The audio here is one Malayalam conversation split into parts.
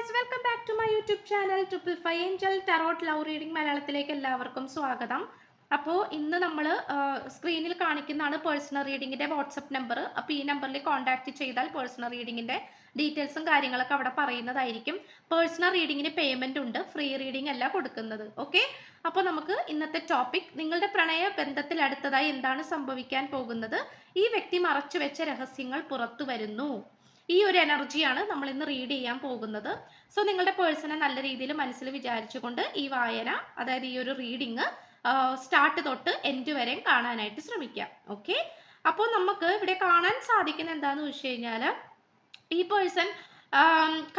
Guys, welcome back to my YouTube channel triple five angel tarot love reading മലയാളത്തിലേക്ക് എല്ലാവർക്കും സ്വാഗതം. അപ്പോൾ ഇന്ന് നമ്മൾ സ്ക്രീനിൽ കാണിക്കുന്നതാണ് പേഴ്സണൽ റീഡിങ്ങിൻ്റെ വാട്സപ്പ് നമ്പർ. അപ്പോൾ ഈ നമ്പറിൽ കോൺടാക്ട് ചെയ്താൽ പേഴ്സണൽ റീഡിങ്ങിൻ്റെ ഡീറ്റെയിൽസും കാര്യങ്ങളൊക്കെ അവിടെ പറയുന്നതായിരിക്കും. പേഴ്സണൽ റീഡിങ്ങിന് പേയ്മെൻ്റ് ഉണ്ട്, ഫ്രീ റീഡിംഗ് അല്ല കൊടുക്കുന്നത്. ഓക്കെ, അപ്പോൾ നമുക്ക് ഇന്നത്തെ ടോപ്പിക്, നിങ്ങളുടെ പ്രണയ ബന്ധത്തിൽ അടുത്തതായി എന്താണ് സംഭവിക്കാൻ പോകുന്നത്, ഈ വ്യക്തി മറച്ചു വെച്ച രഹസ്യങ്ങൾ പുറത്തു വരുന്നു. ഈ ഒരു എനർജിയാണ് നമ്മൾ ഇന്ന് റീഡ് ചെയ്യാൻ പോകുന്നത്. സോ നിങ്ങളുടെ പേഴ്സണെ നല്ല രീതിയിൽ മനസ്സിൽ വിചാരിച്ചുകൊണ്ട് ഈ വായന, അതായത് ഈ ഒരു റീഡിങ് സ്റ്റാർട്ട് തൊട്ട് എൻഡ് വരെ കാണാനായിട്ട് ശ്രമിക്കാം. ഓക്കെ, അപ്പോൾ നമുക്ക് ഇവിടെ കാണാൻ സാധിക്കുന്ന എന്താണെന്ന് വെച്ച് കഴിഞ്ഞാൽ, ഈ പേഴ്സൺ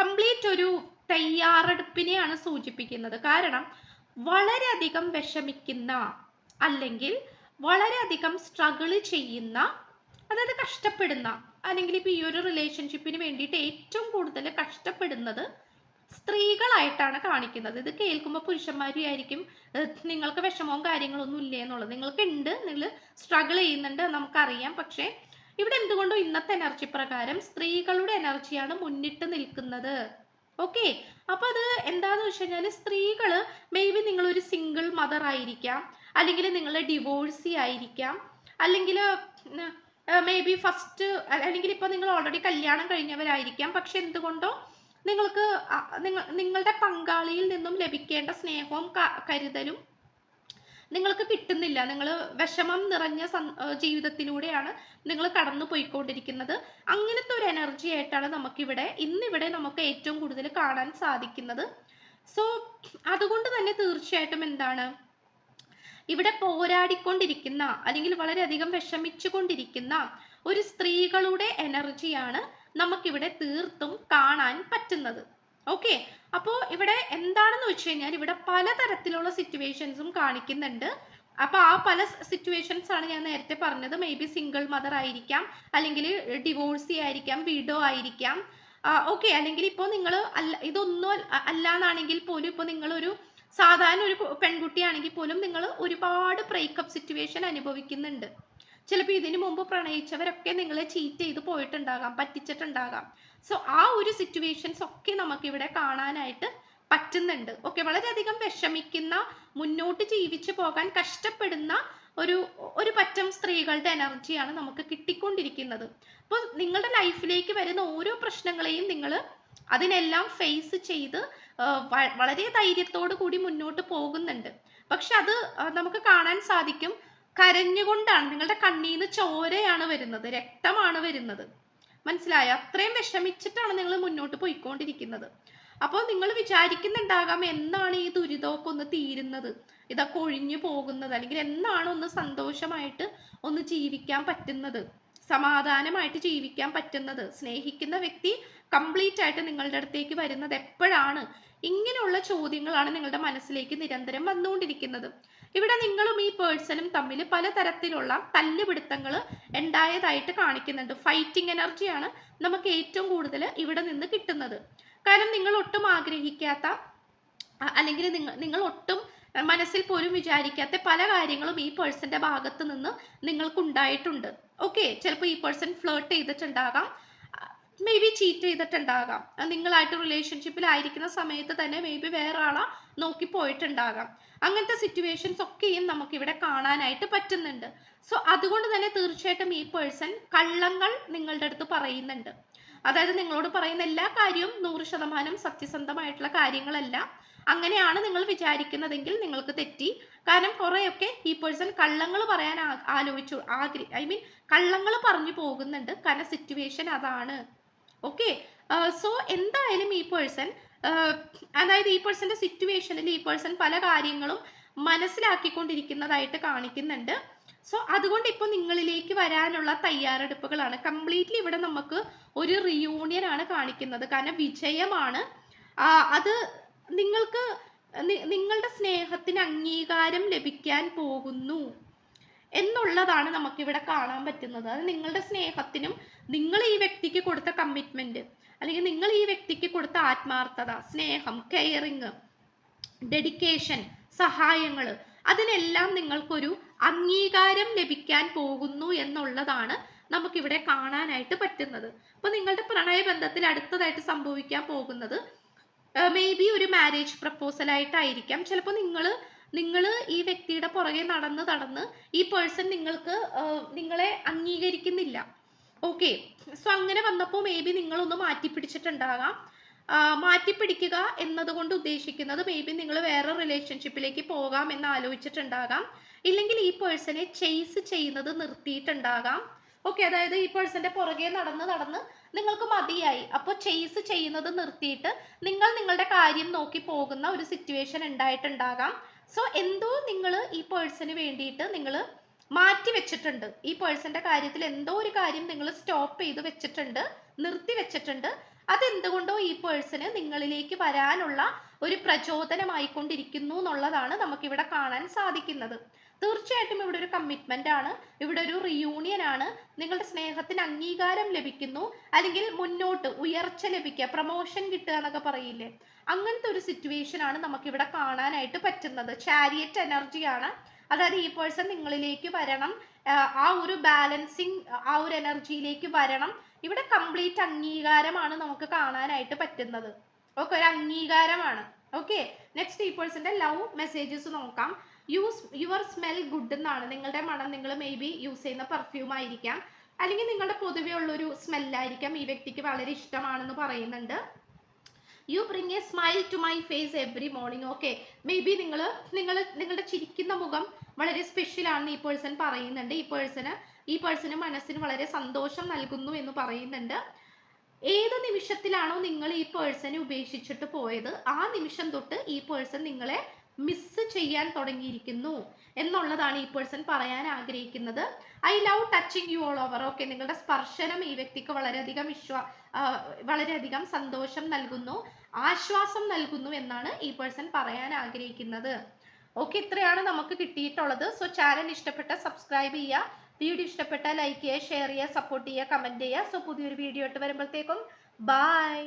കംപ്ലീറ്റ് ഒരു തയ്യാറെടുപ്പിനെയാണ് സൂചിപ്പിക്കുന്നത്. കാരണം വളരെയധികം വിഷമിക്കുന്ന, അല്ലെങ്കിൽ വളരെയധികം സ്ട്രഗിൾ ചെയ്യുന്ന, അതായത് കഷ്ടപ്പെടുന്ന, അല്ലെങ്കിൽ ഇപ്പോൾ ഈ ഒരു റിലേഷൻഷിപ്പിന് വേണ്ടിയിട്ട് ഏറ്റവും കൂടുതൽ കഷ്ടപ്പെടുന്നത് സ്ത്രീകളായിട്ടാണ് കാണിക്കുന്നത്. ഇത് കേൾക്കുമ്പോൾ പുരുഷന്മാരും ആയിരിക്കും നിങ്ങൾക്ക് വിഷമവും കാര്യങ്ങളൊന്നും ഇല്ലേ എന്നുള്ളത്. നിങ്ങൾക്ക് ഉണ്ട്, നിങ്ങൾ സ്ട്രഗിൾ ചെയ്യുന്നുണ്ട്, നമുക്കറിയാം. പക്ഷേ ഇവിടെ എന്തുകൊണ്ടും ഇന്നത്തെ എനർജി പ്രകാരം സ്ത്രീകളുടെ എനർജിയാണ് മുന്നിട്ട് നിൽക്കുന്നത്. ഓക്കെ, അപ്പോൾ അത് എന്താണെന്ന് വെച്ച് കഴിഞ്ഞാൽ, സ്ത്രീകൾ മേ ബി നിങ്ങളൊരു സിംഗിൾ മദർ ആയിരിക്കാം, അല്ലെങ്കിൽ നിങ്ങൾ ഡിവോഴ്സി ആയിരിക്കാം, അല്ലെങ്കിൽ മേ ബി ഫസ്റ്റ്, അല്ലെങ്കിൽ ഇപ്പോൾ നിങ്ങൾ ഓൾറെഡി കല്യാണം കഴിഞ്ഞവരായിരിക്കാം. പക്ഷെ എന്തുകൊണ്ടോ നിങ്ങൾക്ക് നിങ്ങളുടെ പങ്കാളിയിൽ നിന്നും ലഭിക്കേണ്ട സ്നേഹവും കരുതലും നിങ്ങൾക്ക് കിട്ടുന്നില്ല. നിങ്ങൾ വിഷമം നിറഞ്ഞ ജീവിതത്തിലൂടെയാണ് നിങ്ങൾ കടന്നു പോയിക്കൊണ്ടിരിക്കുന്നത്. അങ്ങനത്തെ ഒരു എനർജി ആയിട്ടാണ് ഇന്നിവിടെ നമുക്ക് ഏറ്റവും കൂടുതൽ കാണാൻ സാധിക്കുന്നത്. സോ അതുകൊണ്ട് തന്നെ തീർച്ചയായിട്ടും എന്താണ്, ഇവിടെ പോരാടിക്കൊണ്ടിരിക്കുന്ന, അല്ലെങ്കിൽ വളരെയധികം വിഷമിച്ചു കൊണ്ടിരിക്കുന്ന ഒരു സ്ത്രീകളുടെ എനർജിയാണ് നമുക്കിവിടെ തീർത്തും കാണാൻ പറ്റുന്നത്. ഓക്കെ, അപ്പോൾ ഇവിടെ എന്താണെന്ന് വെച്ച് കഴിഞ്ഞാൽ, ഇവിടെ പലതരത്തിലുള്ള സിറ്റുവേഷൻസും കാണിക്കുന്നുണ്ട്. അപ്പോൾ ആ പല സിറ്റുവേഷൻസ് ആണ് ഞാൻ നേരത്തെ പറഞ്ഞത്. മേ ബി സിംഗിൾ മദർ ആയിരിക്കാം, അല്ലെങ്കിൽ ഡിവോഴ്സി ആയിരിക്കാം, വിഡോ ആയിരിക്കാം. ഓക്കെ, അല്ലെങ്കിൽ ഇപ്പോൾ നിങ്ങൾ ഇതൊന്നും അല്ലാന്നാണെങ്കിൽ പോലും, ഇപ്പോൾ നിങ്ങളൊരു സാധാരണ ഒരു പെൺകുട്ടിയാണെങ്കിൽ പോലും നിങ്ങൾ ഒരുപാട് ബ്രേക്കപ്പ് സിറ്റുവേഷൻ അനുഭവിക്കുന്നുണ്ട്. ചിലപ്പോൾ ഇതിനു മുമ്പ് പ്രണയിച്ചവരൊക്കെ നിങ്ങളെ ചീറ്റ് ചെയ്ത് പോയിട്ടുണ്ടാകാം, പറ്റിച്ചിട്ടുണ്ടാകാം. സോ ആ ഒരു സിറ്റുവേഷൻസ് ഒക്കെ നമുക്കിവിടെ കാണാനായിട്ട് പറ്റുന്നുണ്ട്. ഓക്കെ, വളരെയധികം വിഷമിക്കുന്ന, മുന്നോട്ട് ജീവിച്ചു പോകാൻ കഷ്ടപ്പെടുന്ന ഒരു പറ്റം സ്ത്രീകളുടെ എനർജിയാണ് നമുക്ക് കിട്ടിക്കൊണ്ടിരിക്കുന്നത്. അപ്പോൾ നിങ്ങളുടെ ലൈഫിലേക്ക് വരുന്ന ഓരോ പ്രശ്നങ്ങളെയും നിങ്ങൾ അതിനെല്ലാം ഫേസ് ചെയ്ത് വളരെ ധൈര്യത്തോടു കൂടി മുന്നോട്ട് പോകുന്നുണ്ട്. പക്ഷെ അത് നമുക്ക് കാണാൻ സാധിക്കും, കരഞ്ഞുകൊണ്ടാണ്. നിങ്ങളുടെ കണ്ണീന്ന് ചോരയാണ് വരുന്നത്, രക്തമാണ് വരുന്നത്. മനസ്സിലായോ? അത്രയും വിഷമിച്ചിട്ടാണ് നിങ്ങൾ മുന്നോട്ട് പോയിക്കൊണ്ടിരിക്കുന്നത്. അപ്പോൾ നിങ്ങൾ വിചാരിക്കുന്നുണ്ടാകാം, എന്നാണ് ഈ ദുരിതമൊക്കെ ഒന്ന് തീരുന്നത്, ഇതൊക്കെ ഒഴിഞ്ഞു പോകുന്നത്, അല്ലെങ്കിൽ എന്നാണ് ഒന്ന് സന്തോഷമായിട്ട് ഒന്ന് ജീവിക്കാൻ പറ്റുന്നത്, സമാധാനമായിട്ട് ജീവിക്കാൻ പറ്റുന്നത്, സ്നേഹിക്കുന്ന വ്യക്തി കംപ്ലീറ്റ് ആയിട്ട് നിങ്ങളുടെ അടുത്തേക്ക് വരുന്നത് എപ്പോഴാണ്? ഇങ്ങനെയുള്ള ചോദ്യങ്ങളാണ് നിങ്ങളുടെ മനസ്സിലേക്ക് നിരന്തരം വന്നുകൊണ്ടിരിക്കുന്നത്. ഇവിടെ നിങ്ങളും ഈ പേഴ്സണും തമ്മിൽ പലതരത്തിലുള്ള തല്ലുപിടുത്തങ്ങൾ ഉണ്ടായതായിട്ട് കാണിക്കുന്നുണ്ട്. ഫൈറ്റിംഗ് എനർജിയാണ് നമുക്ക് ഏറ്റവും കൂടുതൽ ഇവിടെ നിന്ന് കിട്ടുന്നത്. കാരണം നിങ്ങൾ ഒട്ടും ആഗ്രഹിക്കാത്ത, അല്ലെങ്കിൽ നിങ്ങൾ ഒട്ടും മനസ്സിൽ പോലും വിചാരിക്കാത്ത പല കാര്യങ്ങളും ഈ പേഴ്സന്റെ ഭാഗത്ത് നിന്ന് നിങ്ങൾക്കുണ്ടായിട്ടുണ്ട്. ഓക്കെ, ചിലപ്പോൾ ഈ പേഴ്സൺ ഫ്ലേർട്ട് ചെയ്തിട്ടുണ്ടാകാം, മേ ബി ചീറ്റ് ചെയ്തിട്ടുണ്ടാകാം, നിങ്ങളായിട്ട് റിലേഷൻഷിപ്പിലായിരിക്കുന്ന സമയത്ത് തന്നെ മേ ബി വേറെ ആളെ നോക്കി പോയിട്ടുണ്ടാകാം. അങ്ങനത്തെ സിറ്റുവേഷൻസ് ഒക്കെയും നമുക്കിവിടെ കാണാനായിട്ട് പറ്റുന്നുണ്ട്. സോ അതുകൊണ്ട് തന്നെ തീർച്ചയായിട്ടും ഈ പേഴ്സൺ കള്ളങ്ങൾ നിങ്ങളുടെ അടുത്ത് പറയുന്നുണ്ട്. അതായത് നിങ്ങളോട് പറയുന്ന എല്ലാ കാര്യവും 100% സത്യസന്ധമായിട്ടുള്ള കാര്യങ്ങളല്ല. അങ്ങനെയാണ് നിങ്ങൾ വിചാരിക്കുന്നതെങ്കിൽ നിങ്ങൾക്ക് തെറ്റി. കാരണം കുറേയൊക്കെ ഈ പേഴ്സൺ കള്ളങ്ങൾ പറയാൻ കള്ളങ്ങൾ പറഞ്ഞു പോകുന്നുണ്ട്. കാരണം സിറ്റുവേഷൻ അതാണ്. ഓക്കെ, സോ എന്തായാലും ഈ പേഴ്സൺ, അതായത് ഈ പേഴ്സന്റെ സിറ്റുവേഷനിൽ ഈ പേഴ്സൺ പല കാര്യങ്ങളും മനസ്സിലാക്കിക്കൊണ്ടിരിക്കുന്നതായിട്ട് കാണിക്കുന്നുണ്ട്. സോ അതുകൊണ്ട് ഇപ്പോൾ നിങ്ങളിലേക്ക് വരാനുള്ള തയ്യാറെടുപ്പുകളാണ്. കംപ്ലീറ്റ്ലി ഇവിടെ നമുക്ക് ഒരു റിയൂണിയൻ ആണ് കാണിക്കുന്നത്. കാരണം വിജയമാണ്. അത് നിങ്ങൾക്ക് നിങ്ങളുടെ സ്നേഹത്തിന് അംഗീകാരം ലഭിക്കാൻ പോകുന്നു എന്നുള്ളതാണ് നമുക്കിവിടെ കാണാൻ പറ്റുന്നത്. അത് നിങ്ങളുടെ സ്നേഹത്തിനും നിങ്ങൾ ഈ വ്യക്തിക്ക് കൊടുത്ത കമ്മിറ്റ്മെന്റ്, അല്ലെങ്കിൽ നിങ്ങൾ ഈ വ്യക്തിക്ക് കൊടുത്ത ആത്മാർത്ഥത, സ്നേഹം, കെയറിങ്, ഡെഡിക്കേഷൻ, സഹായങ്ങൾ, അതിനെല്ലാം നിങ്ങൾക്കൊരു അംഗീകാരം ലഭിക്കാൻ പോകുന്നു എന്നുള്ളതാണ് നമുക്കിവിടെ കാണാനായിട്ട് പറ്റുന്നത്. അപ്പോൾ നിങ്ങളുടെ പ്രണയബന്ധത്തിൽ അടുത്തതായിട്ട് സംഭവിക്കാൻ പോകുന്നത്, മേ ബി ഒരു മാരേജ് പ്രപ്പോസൽ ആയിട്ടായിരിക്കാം. ചിലപ്പോൾ നിങ്ങൾ ഈ വ്യക്തിയുടെ പുറകെ നടന്ന് നടന്ന് ഈ പേഴ്സൺ നിങ്ങളെ അംഗീകരിക്കുന്നില്ല. ഓക്കെ. സോ അങ്ങനെ വന്നപ്പോൾ മേ ബി നിങ്ങളൊന്ന് മാറ്റിപ്പിടിച്ചിട്ടുണ്ടാകാം. മാറ്റിപ്പിടിക്കുക എന്നതുകൊണ്ട് ഉദ്ദേശിക്കുന്നത് മേ ബി നിങ്ങൾ വേറെ റിലേഷൻഷിപ്പിലേക്ക് പോകാം എന്ന് ആലോചിച്ചിട്ടുണ്ടാകാം. ഇല്ലെങ്കിൽ ഈ പേഴ്സണെ ചേസ് ചെയ്യുന്നത് നിർത്തിയിട്ടുണ്ടാകാം. ഓക്കെ. അതായത് ഈ പേഴ്സന്റെ പുറകെ നടന്ന് നടന്ന് നിങ്ങൾക്ക് മതിയായി. അപ്പോൾ ചേസ് ചെയ്യുന്നത് നിർത്തിയിട്ട് നിങ്ങളുടെ കാര്യം നോക്കി പോകുന്ന ഒരു സിറ്റുവേഷൻ ഉണ്ടായിട്ടുണ്ടാകാം. സോ എന്തോ നിങ്ങൾ ഈ പേഴ്സന് വേണ്ടിയിട്ട് നിങ്ങൾ മാറ്റി വെച്ചിട്ടുണ്ട്. ഈ പേഴ്സന്റെ കാര്യത്തിൽ എന്തോ ഒരു കാര്യം നിങ്ങൾ സ്റ്റോപ്പ് ചെയ്ത് വെച്ചിട്ടുണ്ട്, നിർത്തി വെച്ചിട്ടുണ്ട്. അതെന്തുകൊണ്ടോ ഈ പേഴ്സണ് നിങ്ങളിലേക്ക് വരാനുള്ള ഒരു പ്രചോദനമായിക്കൊണ്ടിരിക്കുന്നു എന്നുള്ളതാണ് നമുക്കിവിടെ കാണാൻ സാധിക്കുന്നത്. തീർച്ചയായിട്ടും ഇവിടെ ഒരു കമ്മിറ്റ്മെന്റ് ആണ്, ഇവിടെ ഒരു റിയൂണിയൻ ആണ്. നിങ്ങളുടെ സ്നേഹത്തിന് അംഗീകാരം ലഭിക്കുന്നു, അല്ലെങ്കിൽ മുന്നോട്ട് ഉയർച്ച ലഭിക്കുക, പ്രൊമോഷൻ കിട്ടുക എന്നൊക്കെ പറയില്ലേ, അങ്ങനത്തെ ഒരു സിറ്റുവേഷൻ ആണ് നമുക്കിവിടെ കാണാനായിട്ട് പറ്റുന്നത്. ചാരിയറ്റ് എനർജിയാണ്. അതായത് ഈ പേഴ്സൺ നിങ്ങളിലേക്ക് വരണം, ആ ഒരു ബാലൻസിങ്, ആ ഒരു എനർജിയിലേക്ക് വരണം. ഇവിടെ കംപ്ലീറ്റ് അംഗീകാരമാണ് നമുക്ക് കാണാനായിട്ട് പറ്റുന്നത്. ഓക്കെ, ഒരു അംഗീകാരമാണ്. ഓക്കെ. നെക്സ്റ്റ് ഈ പേഴ്സന്റെ ലവ് മെസ്സേജസ് നോക്കാം. യുവർ സ്മെൽ ഗുഡ് എന്നാണ്. നിങ്ങളുടെ മണം, നിങ്ങൾ മേ ബി യൂസ് ചെയ്യുന്ന പെർഫ്യൂം ആയിരിക്കാം, അല്ലെങ്കിൽ നിങ്ങളുടെ പൊതുവെ ഉള്ളൊരു സ്മെല്ലായിരിക്കാം ഈ വ്യക്തിക്ക് വളരെ ഇഷ്ടമാണെന്ന് പറയുന്നുണ്ട്. You bring a smile to my face every morning. Okay. Maybe നിങ്ങളുടെ ചിരിക്കുന്ന മുഖം വളരെ സ്പെഷ്യൽ ആണെന്ന് ഈ പേഴ്സൺ പറയുന്നുണ്ട്. ഈ പേഴ്സണ് മനസ്സിന് വളരെ സന്തോഷം നൽകുന്നു എന്ന് പറയുന്നുണ്ട്. ഏത് നിമിഷത്തിലാണോ നിങ്ങൾ ഈ പേഴ്സണെ ഉപേക്ഷിച്ചിട്ട് പോയത്, ആ നിമിഷം തൊട്ട് ഈ പേഴ്സൺ നിങ്ങളെ മിസ് ചെയ്യാൻ തുടങ്ങിയിരിക്കുന്നു എന്നുള്ളതാണ് ഈ പേഴ്സൺ പറയാൻ ആഗ്രഹിക്കുന്നത്. I love touching you all over. Okay. നിങ്ങളുടെ സ്പർശനം ഈ വ്യക്തിക്ക് വളരെയധികം സന്തോഷം നൽകുന്നു, ആശ്വാസം നൽകുന്നു എന്നാണ് ഈ പേഴ്സൺ പറയാൻ ആഗ്രഹിക്കുന്നത്. ഓക്കെ. ഇത്രയാണ് നമുക്ക് കിട്ടിയിട്ടുള്ളത്. സോ ചാനൽ ഇഷ്ടപ്പെട്ട സബ്സ്ക്രൈബ് ചെയ്യുക, വീഡിയോ ഇഷ്ടപ്പെട്ട ലൈക്ക് ചെയ്യുക, ഷെയർ ചെയ്യുക, സപ്പോർട്ട് ചെയ്യുക, കമന്റ് ചെയ്യുക. സോ പുതിയൊരു വീഡിയോ ആയിട്ട് വരുമ്പോഴത്തേക്കും ബൈ.